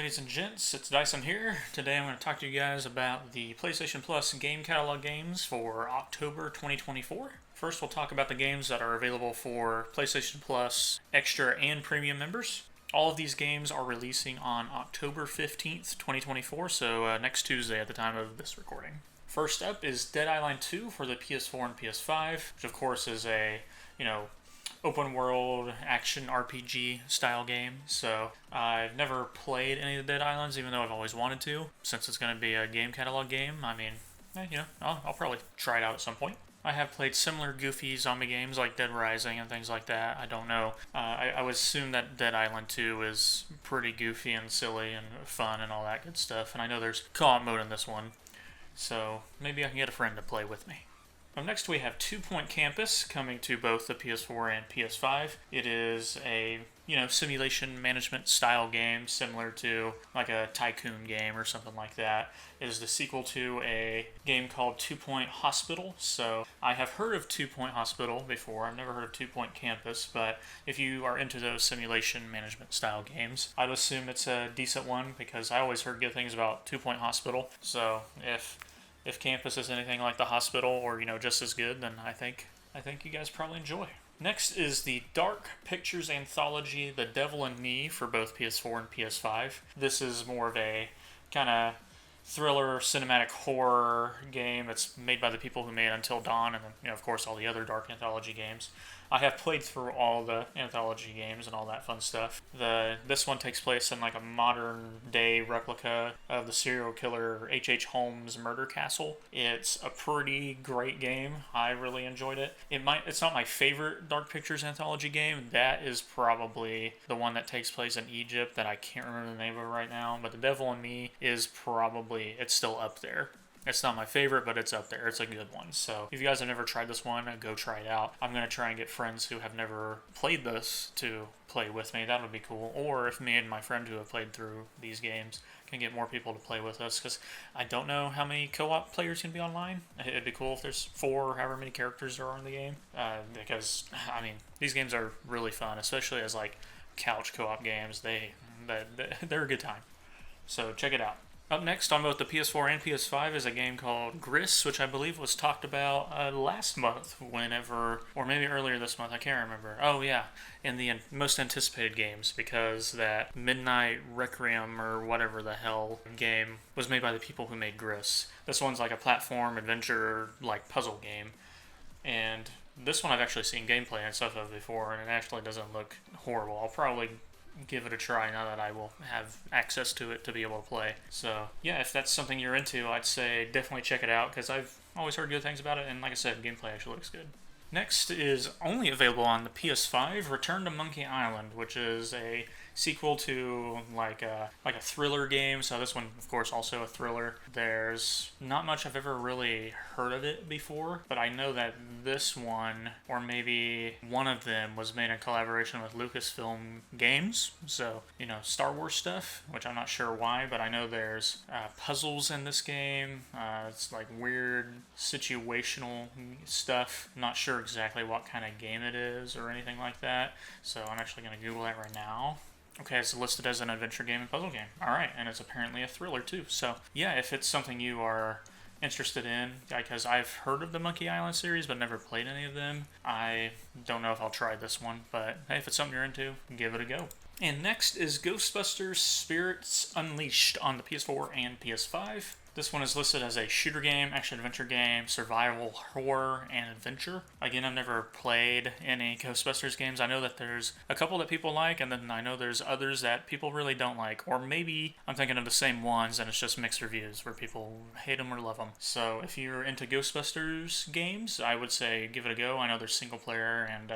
ladies and gents, it's Dyson here. Today I'm going to talk to you guys about the PlayStation Plus game catalog games for October 2024. First, we'll talk about the games that are available for PlayStation Plus Extra and Premium members. All of these games are releasing on October 15th, 2024, so next Tuesday at the time of this recording. First up is Dead Island 2 for the PS4 and PS5, which of course is a, open world action RPG style game. So I've never played any of the Dead Islands, even though I've always wanted to. Since it's going to be a game catalog game, I'll probably try it out at some point. I have played similar goofy zombie games like Dead Rising and things like that. I don't know. I would assume that Dead Island 2 is pretty goofy and silly and fun and all that good stuff. And I know there's co-op mode in this one, so maybe I can get a friend to play with me. Up next we have 2 Point Campus coming to both the PS4 and PS5. It is a, simulation management style game similar to like a tycoon game or something like that. It is the sequel to a game called 2 Point Hospital. So I have heard of 2 Point Hospital before. I've never heard of 2 Point Campus, but if you are into those simulation management style games, I'd assume it's a decent one because I always heard good things about 2 Point Hospital. So if Campus is anything like the hospital or, just as good, then I think you guys probably enjoy. Next is the Dark Pictures Anthology, The Devil in Me for both PS4 and PS5. This is more of a kind of thriller, cinematic horror game that's made by the people who made Until Dawn and then, of course, all the other Dark Anthology games. I have played through all the anthology games and all that fun stuff. This one takes place in like a modern day replica of the serial killer H.H. Holmes murder castle. It's a pretty great game. I really enjoyed it. It's not my favorite Dark Pictures anthology game. That is probably the one that takes place in Egypt that I can't remember the name of right now. But The Devil in Me is it's still up there. It's not my favorite, but it's up there. It's a good one. So if you guys have never tried this one, go try it out. I'm going to try and get friends who have never played this to play with me. That would be cool. Or if me and my friend who have played through these games can get more people to play with us, because I don't know how many co-op players can be online. It'd be cool if there's 4 or however many characters there are in the game. Because, these games are really fun, especially as like couch co-op games. They're a good time. So check it out. Up next on both the PS4 and PS5 is a game called Gris, which I believe was talked about last month, or maybe earlier this month, I can't remember. Oh yeah, in the most anticipated games, because that Midnight Requiem or whatever the hell game was made by the people who made Gris. This one's like a platform adventure like puzzle game, and this one I've actually seen gameplay and stuff of before, and it actually doesn't look horrible. I'll probably give it a try now that I will have access to it to be able to play. So yeah, if that's something you're into, I'd say definitely check it out, because I've always heard good things about it, and like I said, gameplay actually looks good. Next is only available on the PS5, Return to Monkey Island, which is a sequel to like a thriller game. So this one, of course, also a thriller. There's not much I've ever really heard of it before, but I know that this one, or maybe one of them, was made in collaboration with Lucasfilm Games. So, Star Wars stuff, which I'm not sure why, but I know there's puzzles in this game. It's like weird situational stuff. Not sure exactly what kind of game it is or anything like that. So I'm actually going to Google that right now. Okay, it's listed as an adventure game and puzzle game. Alright, and it's apparently a thriller too. So, yeah, if it's something you are interested in, because I've heard of the Monkey Island series but never played any of them, I don't know if I'll try this one, but hey, if it's something you're into, give it a go. And next is Ghostbusters Spirits Unleashed on the PS4 and PS5. This one is listed as a shooter game, action-adventure game, survival, horror, and adventure. Again, I've never played any Ghostbusters games. I know that there's a couple that people like, and then I know there's others that people really don't like. Or maybe I'm thinking of the same ones, and it's just mixed reviews, where people hate them or love them. So if you're into Ghostbusters games, I would say give it a go. I know there's single-player and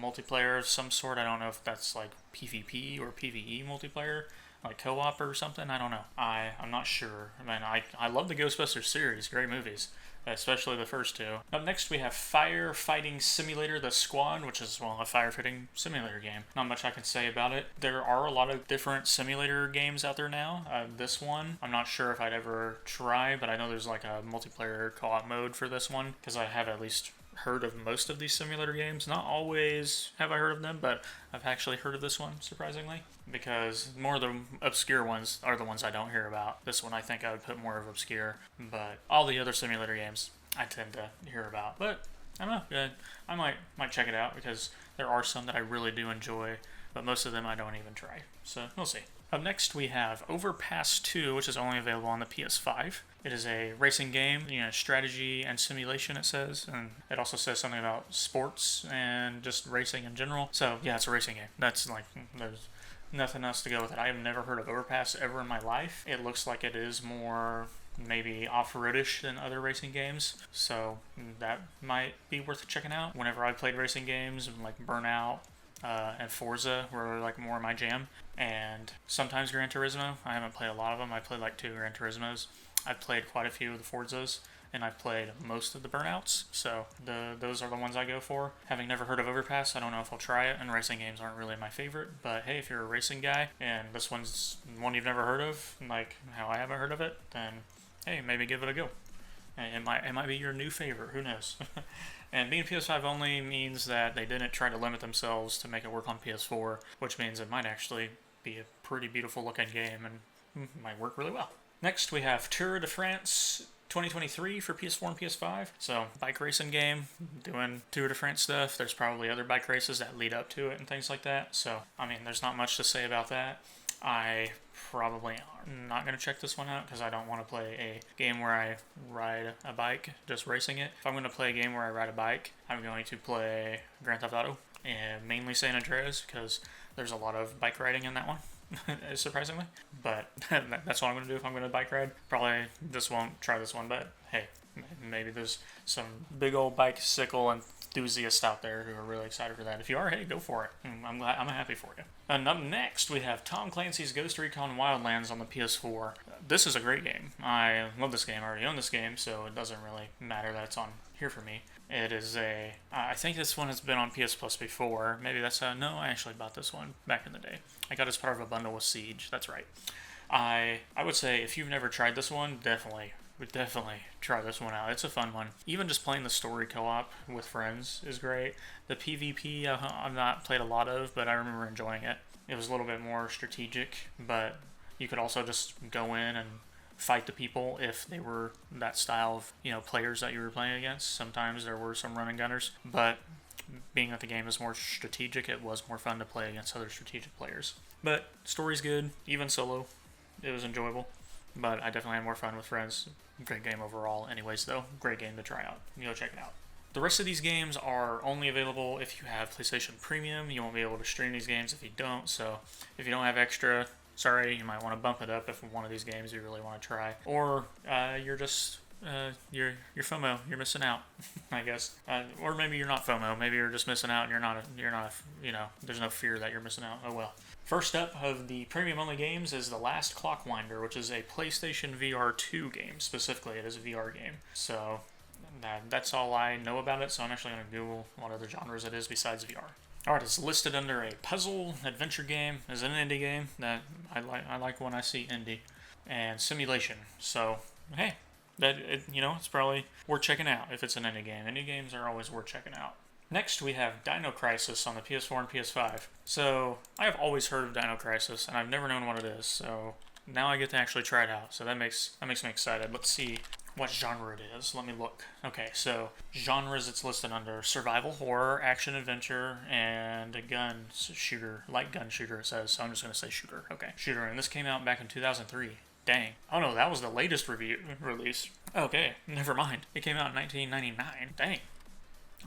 multiplayer of some sort. I don't know if that's like PvP or PvE multiplayer, like co-op or something. I don't know. I'm not sure. I love the Ghostbusters series. Great movies, especially the first 2. Up next we have Firefighting Simulator The Squad, which is, a firefighting simulator game. Not much I can say about it. There are a lot of different simulator games out there now. This one, I'm not sure if I'd ever try, but I know there's like a multiplayer co-op mode for this one, because I have at least heard of most of these simulator games. Not always have I heard of them, but I've actually heard of this one, surprisingly, because more of the obscure ones are the ones I don't hear about. This one I think I would put more of obscure, but all the other simulator games I tend to hear about. But I don't know, I might check it out because there are some that I really do enjoy, but most of them I don't even try. So we'll see. Up next, we have Overpass 2, which is only available on the PS5. It is a racing game, strategy and simulation, it says. And it also says something about sports and just racing in general. So, yeah, it's a racing game. That's like, there's nothing else to go with it. I have never heard of Overpass ever in my life. It looks like it is more maybe off-roadish than other racing games. So, that might be worth checking out. Whenever I played racing games, like Burnout, and Forza were like more my jam, and sometimes Gran Turismo. I haven't played a lot of them. I played like 2 Gran Turismos. I've played quite a few of the Forzas, and I've played most of the Burnouts, so those are the ones I go for. Having never heard of Overpass, I don't know if I'll try it, and racing games aren't really my favorite, but hey, if you're a racing guy, and this one's one you've never heard of, like how I haven't heard of it, then hey, maybe give it a go. It might be your new favorite, who knows? And being PS5 only means that they didn't try to limit themselves to make it work on PS4, which means it might actually be a pretty beautiful looking game and might work really well. Next, we have Tour de France 2023 for PS4 and PS5. So, bike racing game, doing Tour de France stuff. There's probably other bike races that lead up to it and things like that. So, I mean, there's not much to say about that. I probably not going to check this one out because I don't want to play a game where I ride a bike, just racing it. If I'm going to play a game where I ride a bike, I'm going to play Grand Theft Auto, and mainly San Andreas because there's a lot of bike riding in that one, surprisingly. But that's what I'm going to do if I'm going to bike ride. Probably just won't try this one, but hey, maybe there's some big old bicycle enthusiasts out there who are really excited for that. If you are, hey, go for it. I'm happy for you. And up next, we have Tom Clancy's Ghost Recon Wildlands on the PS4. This is a great game. I love this game. I already own this game, so it doesn't really matter that it's on here for me. It is I think this one has been on PS Plus before. Maybe that's no, I actually bought this one back in the day. I got it as part of a bundle with Siege. That's right. I would say if you've never tried this one, definitely try this one out. It's a fun one. Even just playing the story co-op with friends is great. The PvP I've not played a lot of, but I remember enjoying it. It was a little bit more strategic, but you could also just go in and fight the people if they were that style of players that you were playing against. Sometimes there were some run and gunners, but being that the game is more strategic, it was more fun to play against other strategic players. But story's good, even solo. It was enjoyable, but I definitely had more fun with friends. Great game overall. Anyways, though, great game to try out. Go check it out. The rest of these games are only available if you have PlayStation Premium. You won't be able to stream these games if you don't. So if you don't have extra, sorry, you might want to bump it up if one of these games you really want to try. Or you're just you're FOMO. You're missing out, I guess. Or maybe you're not FOMO. Maybe you're just missing out, and you're not. There's no fear that you're missing out. Oh well. First up of the premium-only games is The Last Clockwinder, which is a PlayStation VR 2 game. Specifically, it is a VR game. So that's all I know about it, so I'm actually going to Google what other genres it is besides VR. Alright, it's listed under a puzzle adventure game. It's an indie game that I like when I see indie. And simulation. So, hey, it's probably worth checking out if it's an indie game. Indie games are always worth checking out. Next, we have Dino Crisis on the PS4 and PS5. So, I have always heard of Dino Crisis, and I've never known what it is, so now I get to actually try it out. So that makes me excited. Let's see what genre it is. Let me look. Okay, so genres it's listed under: survival horror, action adventure, and a gun shooter, light gun shooter it says, so I'm just going to say shooter. Okay, shooter, and this came out back in 2003. Dang. Oh no, that was the latest release. Okay, never mind. It came out in 1999. Dang.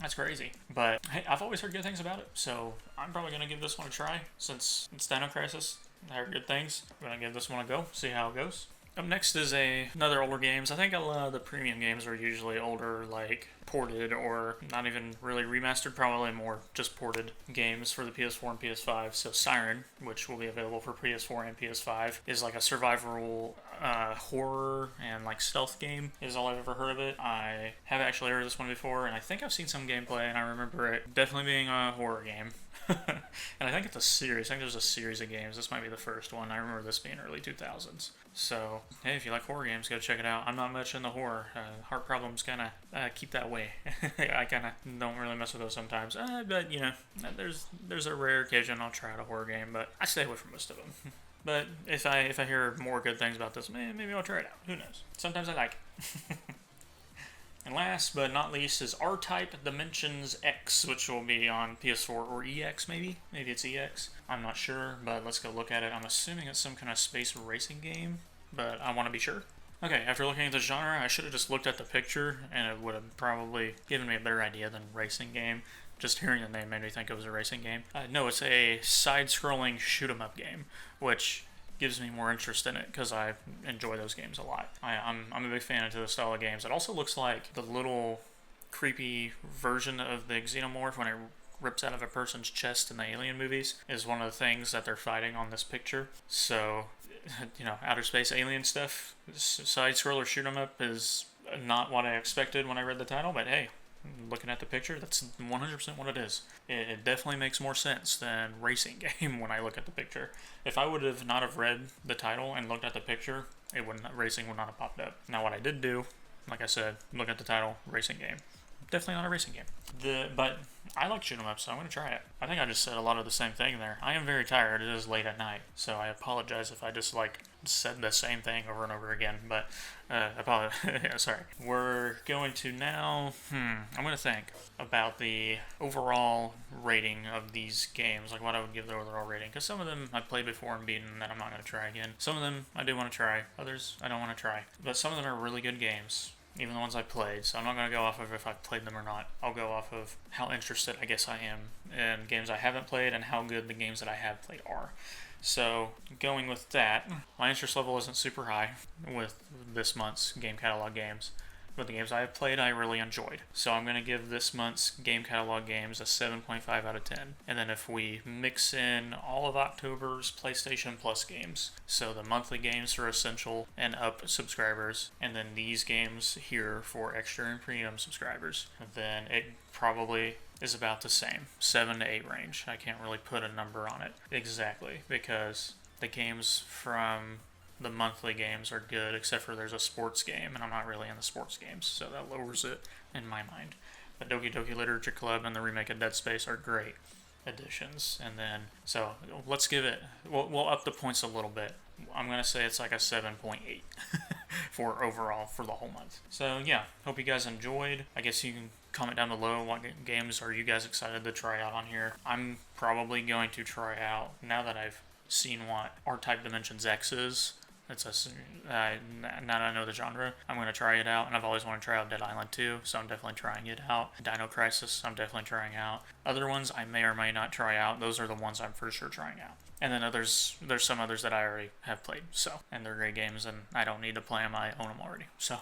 That's crazy. But hey, I've always heard good things about it, so I'm probably going to give this one a try. Since it's Dino Crisis, I heard good things. I'm going to give this one a go, see how it goes. Up next is another older games. I think a lot of the premium games are usually older, like ported or not even really remastered, probably more just ported games for the PS4 and PS5. So Siren, which will be available for PS4 and PS5, is like a survival horror and like stealth game is all I've ever heard of it. I have actually heard of this one before, and I think I've seen some gameplay, and I remember it definitely being a horror game. And I think it's a series. I think there's a series of games. This might be the first one. I remember this being early 2000s. So, hey, if you like horror games, go check it out. I'm not much in the horror. Heart problems kind of keep that way. I kind of don't really mess with those sometimes. But, there's a rare occasion I'll try out a horror game, but I stay away from most of them. But if I hear more good things about this, maybe I'll try it out. Who knows? Sometimes I like it. And last but not least is R-Type Dimensions X, which will be on PS4 or EX maybe? Maybe it's EX. I'm not sure, but let's go look at it. I'm assuming it's some kind of space racing game, but I want to be sure. Okay, after looking at the genre, I should have just looked at the picture, and it would have probably given me a better idea than racing game. Just hearing the name made me think it was a racing game. No, it's a side-scrolling shoot-'em-up game, which gives me more interest in it because I enjoy those games a lot. I'm a big fan of this style of games. It also looks like the little creepy version of the xenomorph when it rips out of a person's chest in the Alien movies is one of the things that they're fighting on this picture. So, outer space alien stuff, side-scroller shoot-'em-up is not what I expected when I read the title, but hey, looking at the picture, that's 100% what it is. It definitely makes more sense than racing game when I look at the picture. If I would have not have read the title and looked at the picture, racing would not have popped up. Now what I did do, like I said, look at the title, racing game. Definitely not a racing game. But I like shoot 'em up, so I'm going to try it. I think I just said a lot of the same thing there. I am very tired. It is late at night, so I apologize if I just said the same thing over and over again. But apologize. Yeah, sorry. We're going to now. I'm going to think about the overall rating of these games, like what I would give the overall rating. Because some of them I've played before and beaten that I'm not going to try again. Some of them I do want to try. Others I don't want to try. But some of them are really good games. Even the ones I played, so I'm not going to go off of if I've played them or not. I'll go off of how interested I guess I am in games I haven't played and how good the games that I have played are. So, going with that, my interest level isn't super high with this month's game catalog games. But the games I have played, I really enjoyed. So I'm going to give this month's game catalog games a 7.5 out of 10. And then if we mix in all of October's PlayStation Plus games, so the monthly games for Essential and Up subscribers, and then these games here for Extra and Premium subscribers, then it probably is about the same, 7 to 8 range. I can't really put a number on it exactly, because the games from the monthly games are good, except for there's a sports game, and I'm not really in the sports games, so that lowers it in my mind. But Doki Doki Literature Club and the remake of Dead Space are great additions. And then, so let's give it, we'll up the points a little bit. I'm going to say it's like a 7.8 for overall for the whole month. So yeah, hope you guys enjoyed. I guess you can comment down below what games are you guys excited to try out on here. I'm probably going to try out, now that I've seen what R-Type Dimensions X is, now that I know the genre, I'm going to try it out, and I've always wanted to try out Dead Island 2, so I'm definitely trying it out. Dino Crisis, I'm definitely trying out. Other ones I may or may not try out. Those are the ones I'm for sure trying out. And then there's some others that I already have played, so, and they're great games, and I don't need to play them, I own them already, so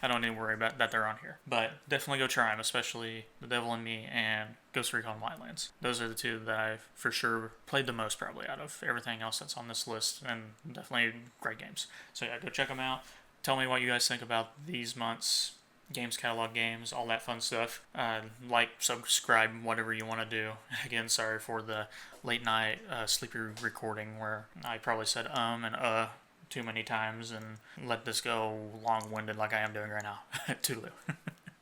I don't need to worry about that they're on here. But definitely go try them, especially The Devil in Me and Ghost Recon Wildlands. Those are the two that I've for sure played the most probably out of everything else that's on this list, and definitely great games. So yeah, go check them out. Tell me what you guys think about these months' games catalog games, all that fun stuff. Like, subscribe, whatever you want to do. Again, sorry for the late night sleepy recording where I probably said and too many times and let this go long-winded like I am doing right now. Toodaloo.